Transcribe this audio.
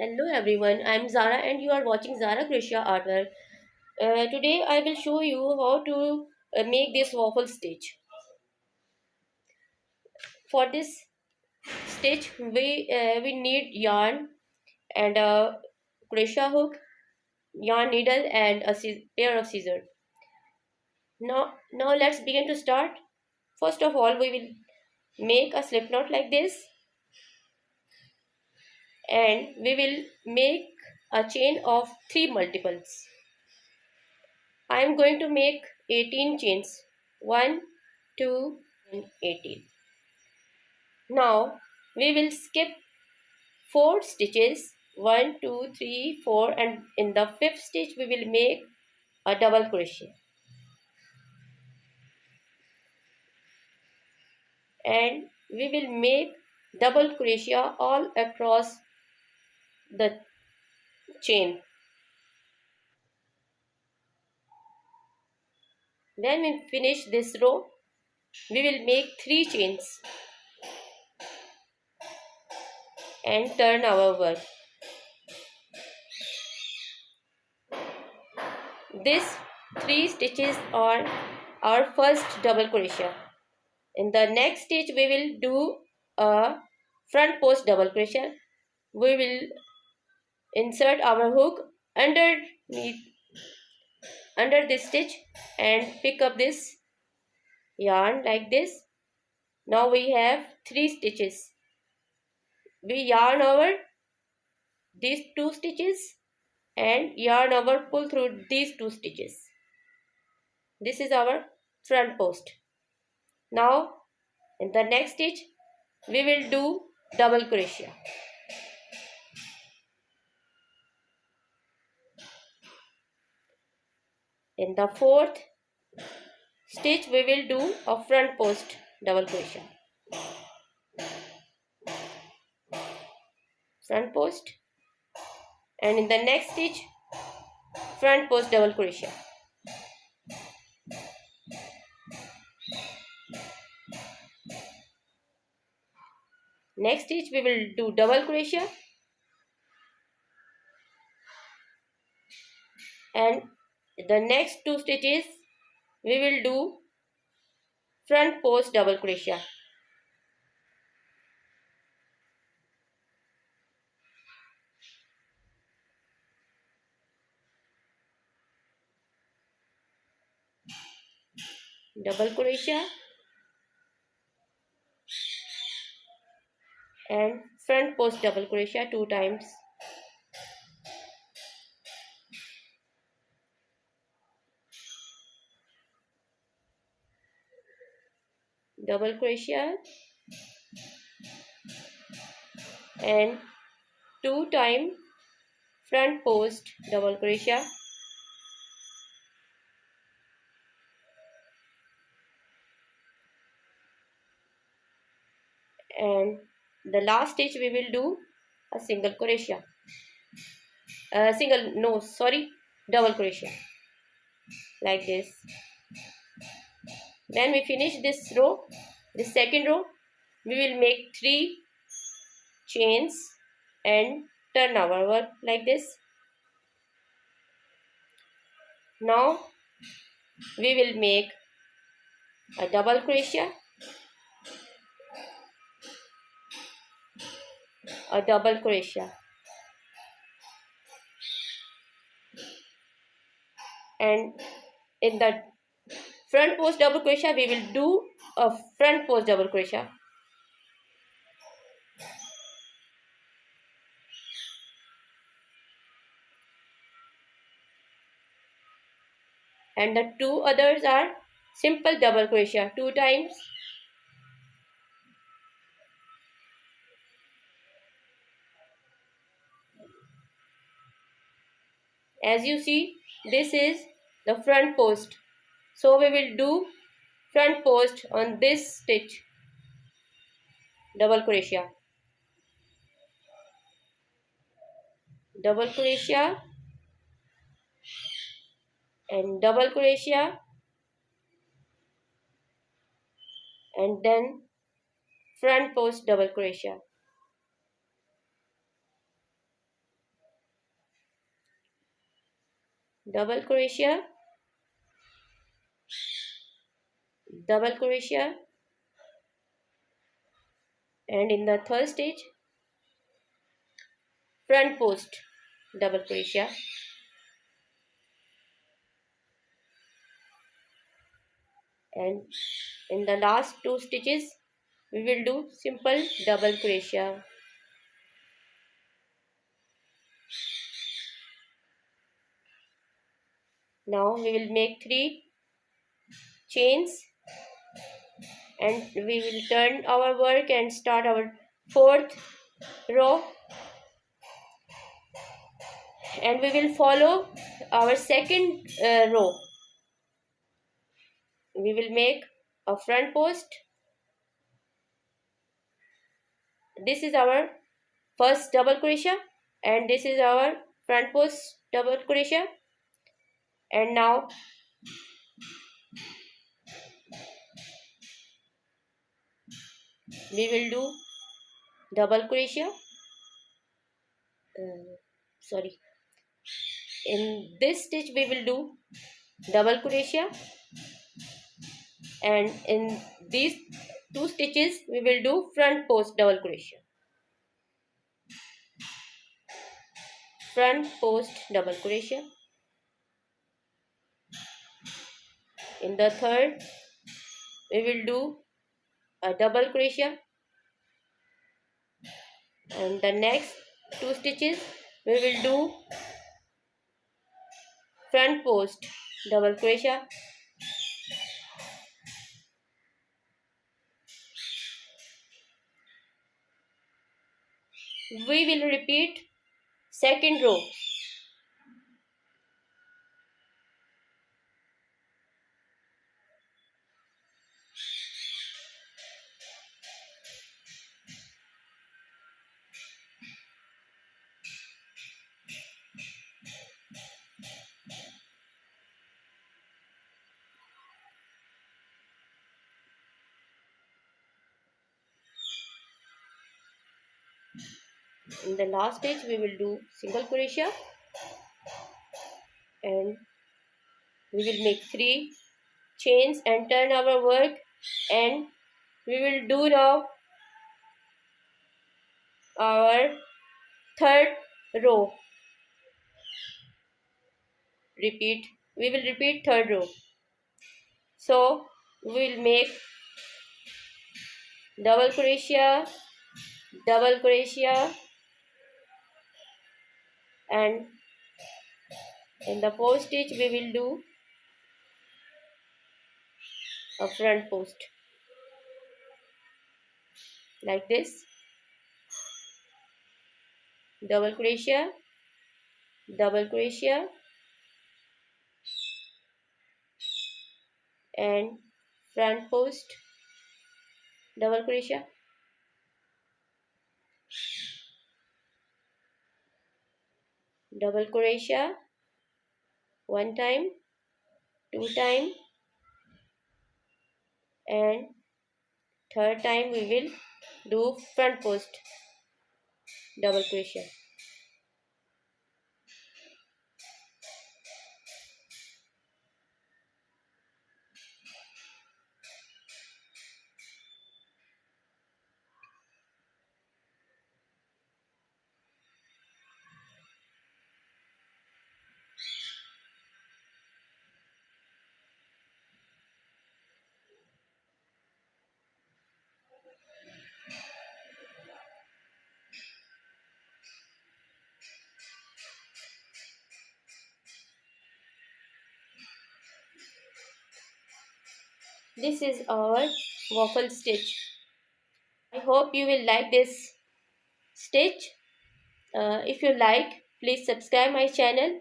Hello everyone, I am Zara and you are watching Zara Crochet Artwork. Today I will show you how to make this waffle stitch. For this stitch we need yarn and a crochet hook, yarn needle and a pair of scissors. Now let's begin to start. First of all we will make a slip knot like this and we will make a chain of 3 multiples. I am going to make 18 chains. 1, 2, and 18. Now we will skip 4 stitches. 1, 2, 3, 4, and in the 5th stitch we will make a double crochet. And we will make double crochet all across the chain. When we finish this row, we will make 3 chains and turn our work. These 3 stitches are our first double crochet. In the next stitch we will do a front post double crochet. We will insert our hook under this stitch and pick up this yarn like this. Now we have 3 stitches. We yarn over these 2 stitches and yarn over, pull through these 2 stitches. This is our front post. Now in the next stitch we will do double crochet. In the 4th stitch we will do a front post double crochet. Front post, and in the next stitch front post double crochet. Next stitch we will do double crochet, and the next 2 stitches we will do front post double crochet. Double crochet and front post double crochet 2 times. Double crochet and 2 times front post double crochet. And the last stitch we will do a single crochet. Double crochet like this. When we finish this row, the second row, we will make 3 chains and turn our work like this. Now we will make a double crochet, a double crochet, and in the front post double crochet we will do a front post double crochet. And the 2 others are simple double crochet 2 times. As you see, this is the front post, so we will do front post on this stitch double crochet, double crochet and double crochet, and then front post double crochet. double crochet, double crochet, and in the third stitch front post double crochet, and in the last two stitches we will do simple double crochet. Now we will make 3 chains and we will turn our work and start our 4th row, and we will follow our second row. We will make a front post. This is our first double crochet and this is our front post double crochet, and now we will do double crochet, sorry, in this stitch we will do double crochet, and in these 2 stitches we will do front post double crochet, front post double crochet. In the third we will do a double crochet, and the next 2 stitches we will do front post double crochet. We will repeat second row. In the last stitch we will do single crochet and we will make 3 chains and turn our work, and we will do now our third row. We will repeat third row. So we will make double crochet, double crochet, and in the fourth stitch we will do a front post like this, double crochet, double crochet, and front post double crochet, double crochet, 1 time, 2 time, and third time we will do front post double crochet. This is our waffle stitch. I hope you will like this stitch. If you like, please subscribe my channel